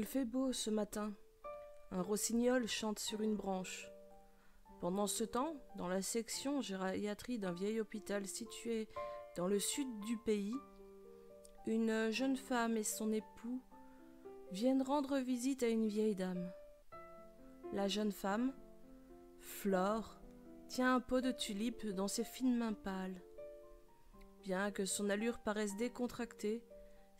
Il fait beau ce matin. Un rossignol chante sur une branche. Pendant ce temps, dans la section gériatrie d'un vieil hôpital situé dans le sud du pays, une jeune femme et son époux viennent rendre visite à une vieille dame. La jeune femme, Flore, tient un pot de tulipes dans ses fines mains pâles. Bien que son allure paraisse décontractée,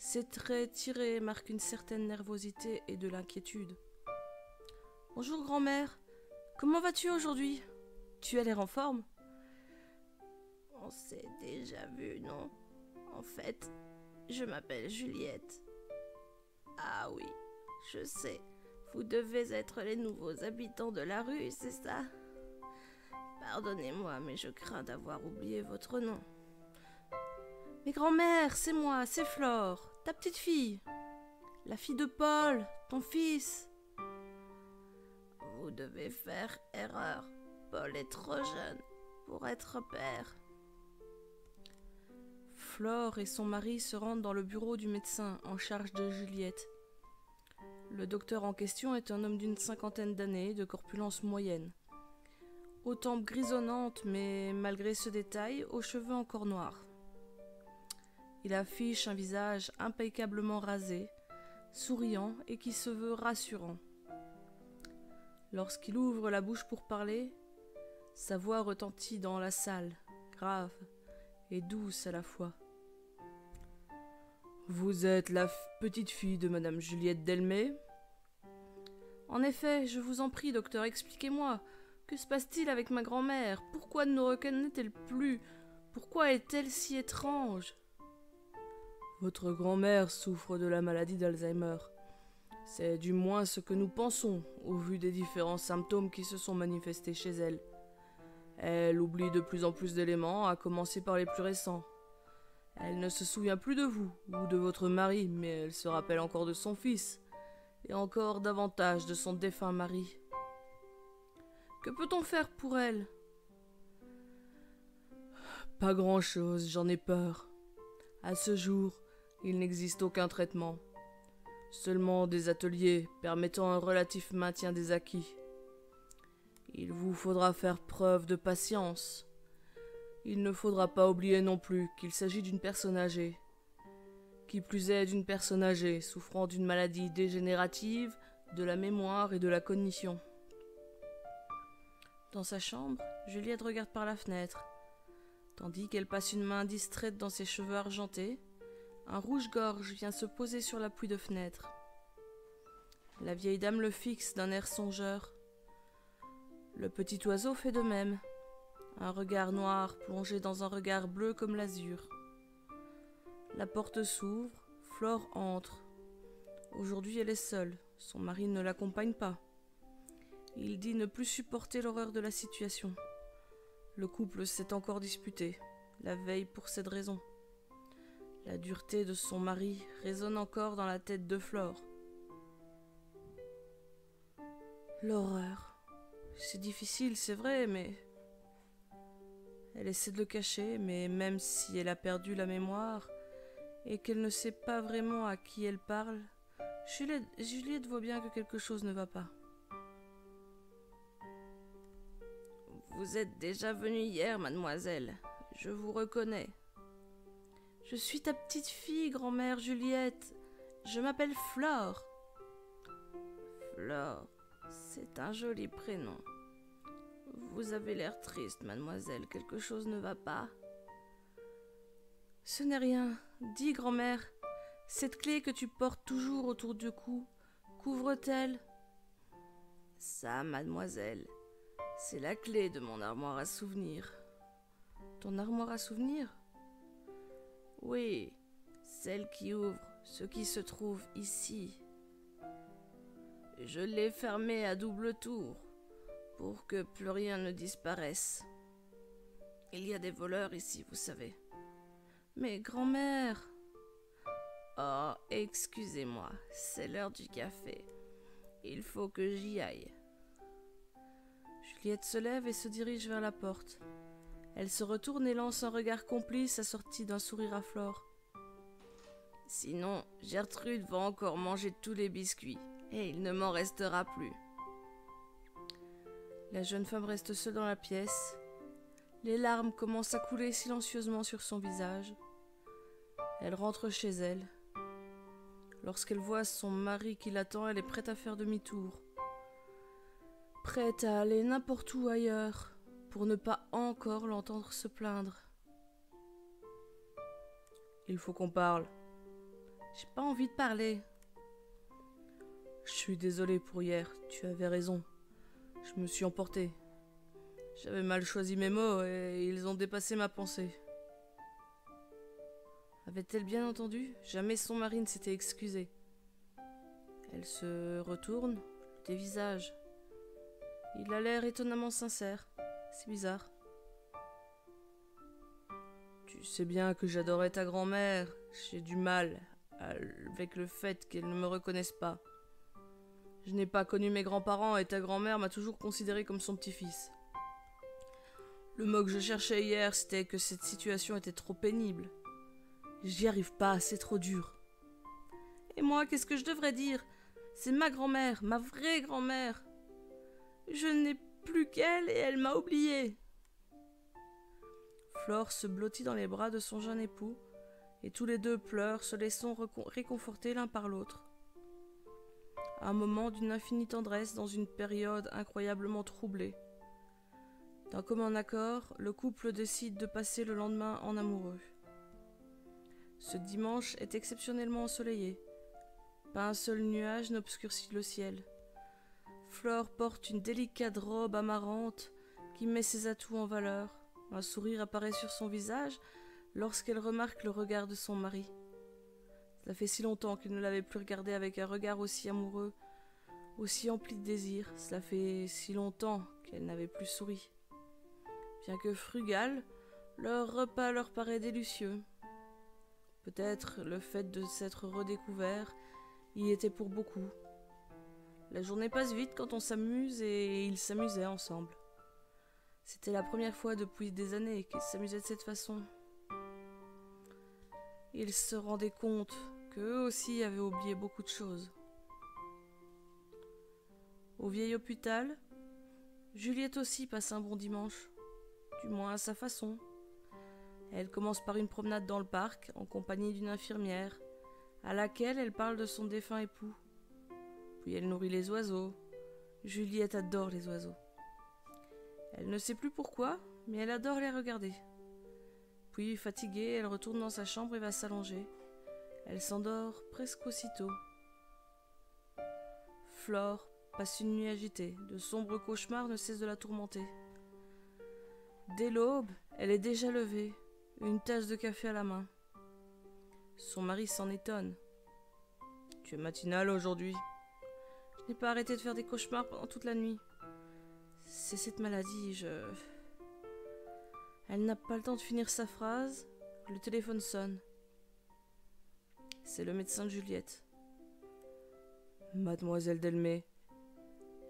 ses traits tirés marquent une certaine nervosité et de l'inquiétude. « Bonjour grand-mère, comment vas-tu aujourd'hui? Tu as l'air en forme ?» « On s'est déjà vu, non? En fait, je m'appelle Juliette. » « Ah oui, je sais, vous devez être les nouveaux habitants de la rue, c'est ça? Pardonnez-moi, mais je crains d'avoir oublié votre nom. » « Mais grand-mère, c'est moi, c'est Flore, ta petite fille. La fille de Paul, ton fils. » « Vous devez faire erreur. Paul est trop jeune pour être père. » Flore et son mari se rendent dans le bureau du médecin en charge de Juliette. Le docteur en question est un homme d'une cinquantaine d'années, de corpulence moyenne. Aux tempes grisonnantes, mais malgré ce détail, aux cheveux encore noirs. Il affiche un visage impeccablement rasé, souriant et qui se veut rassurant. Lorsqu'il ouvre la bouche pour parler, sa voix retentit dans la salle, grave et douce à la fois. « Vous êtes la petite fille de Madame Juliette Delmet ?»« En effet, je vous en prie, docteur, expliquez-moi. Que se passe-t-il avec ma grand-mère? Pourquoi ne nous reconnaît-elle plus? Pourquoi est-elle si étrange ?» « Votre grand-mère souffre de la maladie d'Alzheimer. C'est du moins ce que nous pensons, au vu des différents symptômes qui se sont manifestés chez elle. Elle oublie de plus en plus d'éléments, à commencer par les plus récents. Elle ne se souvient plus de vous ou de votre mari, mais elle se rappelle encore de son fils, et encore davantage de son défunt mari. Que peut-on faire pour elle? Pas grand-chose, j'en ai peur. À ce jour, il n'existe aucun traitement. Seulement des ateliers permettant un relatif maintien des acquis. Il vous faudra faire preuve de patience. Il ne faudra pas oublier non plus qu'il s'agit d'une personne âgée. Qui plus est d'une personne âgée souffrant d'une maladie dégénérative de la mémoire et de la cognition. Dans sa chambre, Juliette regarde par la fenêtre. Tandis qu'elle passe une main distraite dans ses cheveux argentés, un rouge-gorge vient se poser sur l'appui de fenêtre. La vieille dame le fixe d'un air songeur. Le petit oiseau fait de même, un regard noir plongé dans un regard bleu comme l'azur. La porte s'ouvre, Flore entre. Aujourd'hui elle est seule, son mari ne l'accompagne pas. Il dit ne plus supporter l'horreur de la situation. Le couple s'est encore disputé, la veille pour cette raison. La dureté de son mari résonne encore dans la tête de Flore. L'horreur. C'est difficile, c'est vrai, mais... Elle essaie de le cacher, mais même si elle a perdu la mémoire et qu'elle ne sait pas vraiment à qui elle parle, Juliette voit bien que quelque chose ne va pas. « Vous êtes déjà venue hier, mademoiselle. Je vous reconnais. » « Je suis ta petite fille, grand-mère Juliette. Je m'appelle Flore. »« Flore, c'est un joli prénom. Vous avez l'air triste, mademoiselle. Quelque chose ne va pas? » »« Ce n'est rien. Dis, grand-mère, cette clé que tu portes toujours autour du cou, qu'ouvre-t-elle? » »« Ça, mademoiselle, c'est la clé de mon armoire à souvenirs. »« Ton armoire à souvenirs? » ?»« Oui, celle qui ouvre ce qui se trouve ici. Je l'ai fermée à double tour pour que plus rien ne disparaisse. Il y a des voleurs ici, vous savez. »« Mais grand-mère... » »« Oh, excusez-moi, c'est l'heure du café. Il faut que j'y aille. » Juliette se lève et se dirige vers la porte. Elle se retourne et lance un regard complice assorti d'un sourire à Flore. « Sinon, Gertrude va encore manger tous les biscuits. et il ne m'en restera plus. » La jeune femme reste seule dans la pièce. Les larmes commencent à couler silencieusement sur son visage. Elle rentre chez elle. Lorsqu'elle voit son mari qui l'attend, elle est prête à faire demi-tour. Prête à aller n'importe où ailleurs pour ne pas encore l'entendre se plaindre. « Il faut qu'on parle. »« J'ai pas envie de parler. »« Je suis désolée pour hier, tu avais raison. Je me suis emportée. J'avais mal choisi mes mots et ils ont dépassé ma pensée. » Avait-elle bien entendu ? Jamais son mari ne s'était excusé. Elle se retourne, le dévisage. Il a l'air étonnamment sincère. C'est bizarre. « Tu sais bien que j'adorais ta grand-mère. J'ai du mal avec le fait qu'elle ne me reconnaisse pas. Je n'ai pas connu mes grands-parents et ta grand-mère m'a toujours considéré comme son petit-fils. Le mot que je cherchais hier, c'était que cette situation était trop pénible. J'y arrive pas, c'est trop dur. Et moi, qu'est-ce que je devrais dire ? C'est ma grand-mère, ma vraie grand-mère. Je n'ai plus qu'elle et elle m'a oubliée. » Flore se blottit dans les bras de son jeune époux, et tous les deux pleurent, se laissant réconforter l'un par l'autre. Un moment d'une infinie tendresse dans une période incroyablement troublée. D'un commun accord, le couple décide de passer le lendemain en amoureux. Ce dimanche est exceptionnellement ensoleillé. Pas un seul nuage n'obscurcit le ciel. Flore porte une délicate robe amarante qui met ses atouts en valeur. Un sourire apparaît sur son visage lorsqu'elle remarque le regard de son mari. Ça fait si longtemps qu'elle ne l'avait plus regardé avec un regard aussi amoureux, aussi empli de désir. Cela fait si longtemps qu'elle n'avait plus souri. Bien que frugal, leur repas leur paraît délicieux. Peut-être le fait de s'être redécouvert y était pour beaucoup. La journée passe vite quand on s'amuse et ils s'amusaient ensemble. C'était la première fois depuis des années qu'ils s'amusaient de cette façon. Ils se rendaient compte qu'eux aussi avaient oublié beaucoup de choses. Au vieil hôpital, Juliette aussi passe un bon dimanche, du moins à sa façon. Elle commence par une promenade dans le parc en compagnie d'une infirmière à laquelle elle parle de son défunt époux. Puis elle nourrit les oiseaux. Juliette adore les oiseaux. Elle ne sait plus pourquoi, mais elle adore les regarder. Puis, fatiguée, elle retourne dans sa chambre et va s'allonger. Elle s'endort presque aussitôt. Flore passe une nuit agitée. De sombres cauchemars ne cessent de la tourmenter. Dès l'aube, elle est déjà levée, une tasse de café à la main. Son mari s'en étonne. « Tu es matinale aujourd'hui ?»« Je n'ai pas arrêté de faire des cauchemars pendant toute la nuit. C'est cette maladie, Elle n'a pas le temps de finir sa phrase. Le téléphone sonne. C'est le médecin de Juliette. « Mademoiselle Delmé,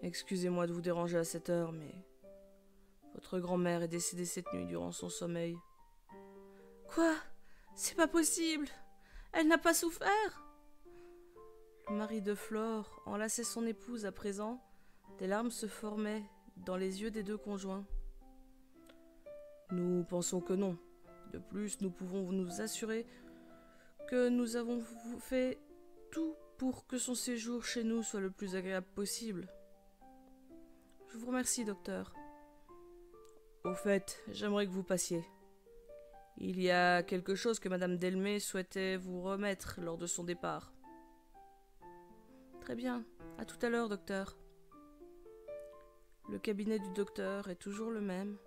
excusez-moi de vous déranger à cette heure, mais votre grand-mère est décédée cette nuit durant son sommeil. »« Quoi ? C'est pas possible ! Elle n'a pas souffert !» Le mari de Flore enlaçait son épouse à présent. Des larmes se formaient dans les yeux des deux conjoints. « Nous pensons que non. De plus, nous pouvons nous assurer que nous avons fait tout pour que son séjour chez nous soit le plus agréable possible. » « Je vous remercie, docteur. Au fait, j'aimerais que vous passiez. Il y a quelque chose que Madame Delmé souhaitait vous remettre lors de son départ. » « Très bien. À tout à l'heure, docteur. » Le cabinet du docteur est toujours le même.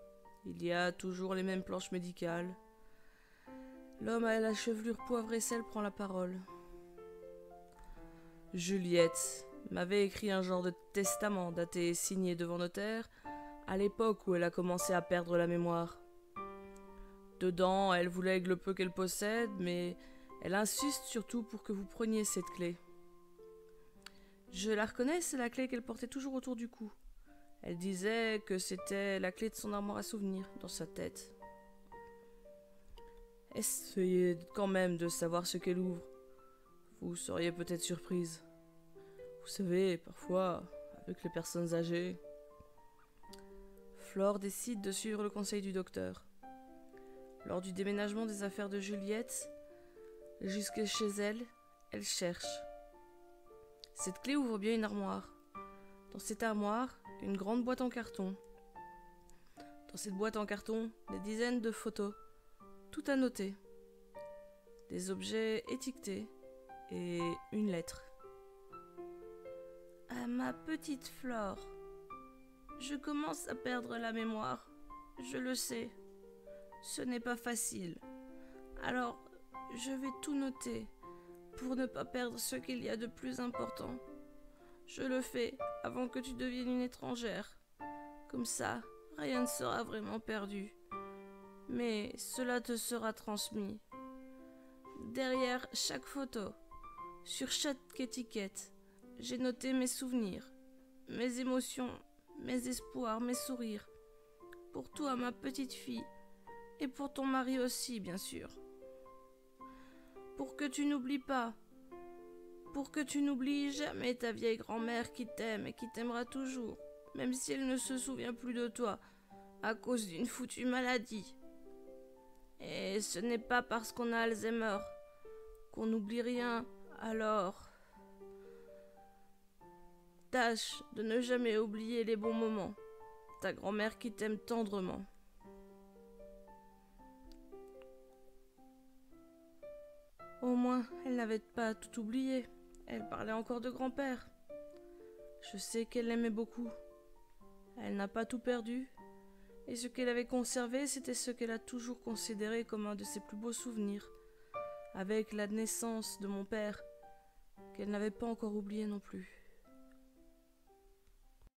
Il y a toujours les mêmes planches médicales. L'homme à la chevelure poivre et sel prend la parole. « Juliette m'avait écrit un genre de testament daté et signé devant notaire à l'époque où elle a commencé à perdre la mémoire. Dedans, elle vous lègue le peu qu'elle possède, mais elle insiste surtout pour que vous preniez cette clé. Je la reconnais, c'est la clé qu'elle portait toujours autour du cou. Elle disait que c'était la clé de son armoire à souvenirs dans sa tête. Essayez quand même de savoir ce qu'elle ouvre. Vous seriez peut-être surprise. Vous savez, parfois, avec les personnes âgées. Flore décide de suivre le conseil du docteur. Lors du déménagement des affaires de Juliette, jusque chez elle, elle cherche. Cette clé ouvre bien une armoire. Dans cette armoire, une grande boîte en carton. Dans cette boîte en carton, des dizaines de photos, tout annoté. Des objets étiquetés et une lettre. À ma petite Flore, je commence à perdre la mémoire. Je le sais. Ce n'est pas facile. Alors, je vais tout noter pour ne pas perdre ce qu'il y a de plus important. Je le fais avant que tu deviennes une étrangère. Comme ça, rien ne sera vraiment perdu. Mais cela te sera transmis. Derrière chaque photo, sur chaque étiquette, j'ai noté mes souvenirs, mes émotions, mes espoirs, mes sourires. Pour toi, ma petite fille, et pour ton mari aussi, bien sûr. Pour que tu n'oublies pas. Pour que tu n'oublies jamais ta vieille grand-mère qui t'aime et qui t'aimera toujours, même si elle ne se souvient plus de toi, à cause d'une foutue maladie. Et ce n'est pas parce qu'on a Alzheimer qu'on n'oublie rien, alors... Tâche de ne jamais oublier les bons moments. Ta grand-mère qui t'aime tendrement. Au moins, elle n'avait pas tout oublié. Elle parlait encore de grand-père. Je sais qu'elle l'aimait beaucoup. Elle n'a pas tout perdu. Et ce qu'elle avait conservé, c'était ce qu'elle a toujours considéré comme un de ses plus beaux souvenirs, avec la naissance de mon père, qu'elle n'avait pas encore oublié non plus.